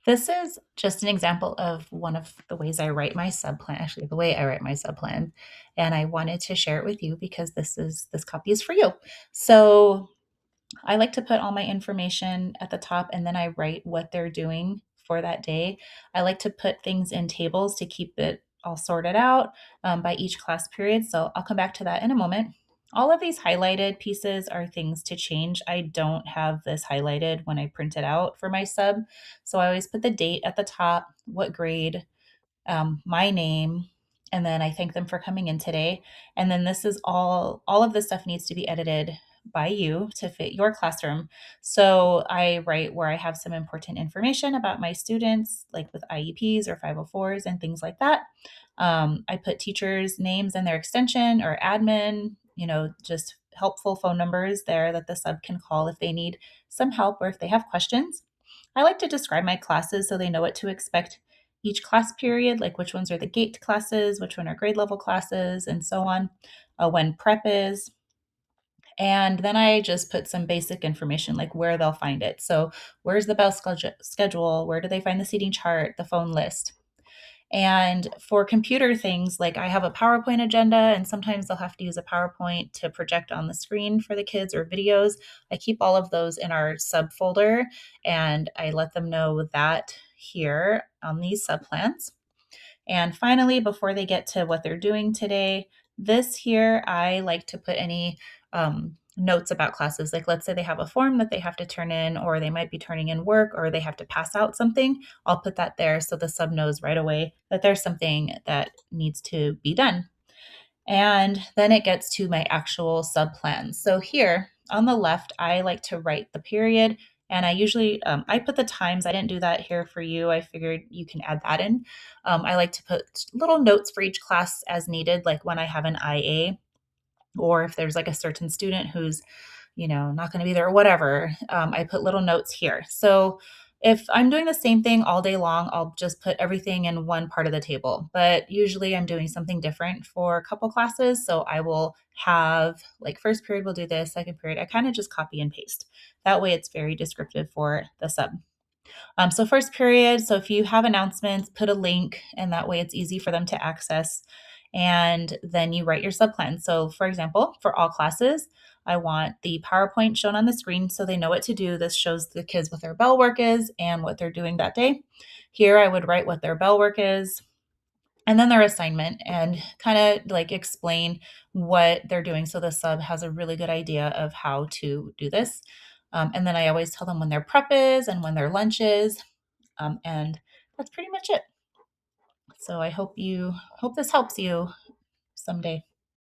This is just an example of one of the ways I write my sub plan, actually the way I write my sub plan. And I wanted to share it with you because this copy is for you. So I like to put all my information at the top and then I write what they're doing for that day. I like to put things in tables to keep it all sorted out by each class period. So I'll come back to that in a moment. All of these highlighted pieces are things to change. I don't have this highlighted when I print it out for my sub. So I always put the date at the top, what grade, my name, and then I thank them for coming in today. And then this is all of this stuff needs to be edited by you to fit your classroom. So I write where I have some important information about my students, like with IEPs or 504s and things like that. I put teachers' names and their extension or admin, just helpful phone numbers there that the sub can call if they need some help or if they have questions. I like to describe my classes so they know what to expect each class period, like which ones are the gate classes, which one are grade level classes, and so on, when prep is. And then I just put some basic information like where they'll find it. So, where's the bell schedule? Where do they find the seating chart, the phone list? And for computer things, like I have a PowerPoint agenda, and sometimes they'll have to use a PowerPoint to project on the screen for the kids or videos. I keep all of those in our subfolder and I let them know that here on these subplans. And finally, before they get to what they're doing today, this here, I like to put any notes about classes. Like, let's say they have a form that they have to turn in, or they might be turning in work, or they have to pass out something. I'll put that there so the sub knows right away that there's something that needs to be done. And then it gets to my actual sub plans. So here on the left, I like to write the period. And I usually I put the times. I didn't do that here for you. I figured you can add that in. I like to put little notes for each class as needed, like when I have an IA or if there's like a certain student who's not going to be there or whatever. I put little notes here. So if I'm doing the same thing all day long, I'll just put everything in one part of the table. But usually I'm doing something different for a couple classes. So I will have like first period, we'll do this, second period. I kind of just copy and paste. That way it's very descriptive for the sub. So first period, so if you have announcements, put a link and that way it's easy for them to access. And then you write your subplan. So for example, for all classes, I want the PowerPoint shown on the screen so they know what to do. This shows the kids what their bell work is and what they're doing that day. Here I would write what their bell work is and then their assignment and kind of like explain what they're doing so the sub has a really good idea of how to do this. And then I always tell them when their prep is and when their lunch is. And that's pretty much it. So I hope this helps you someday.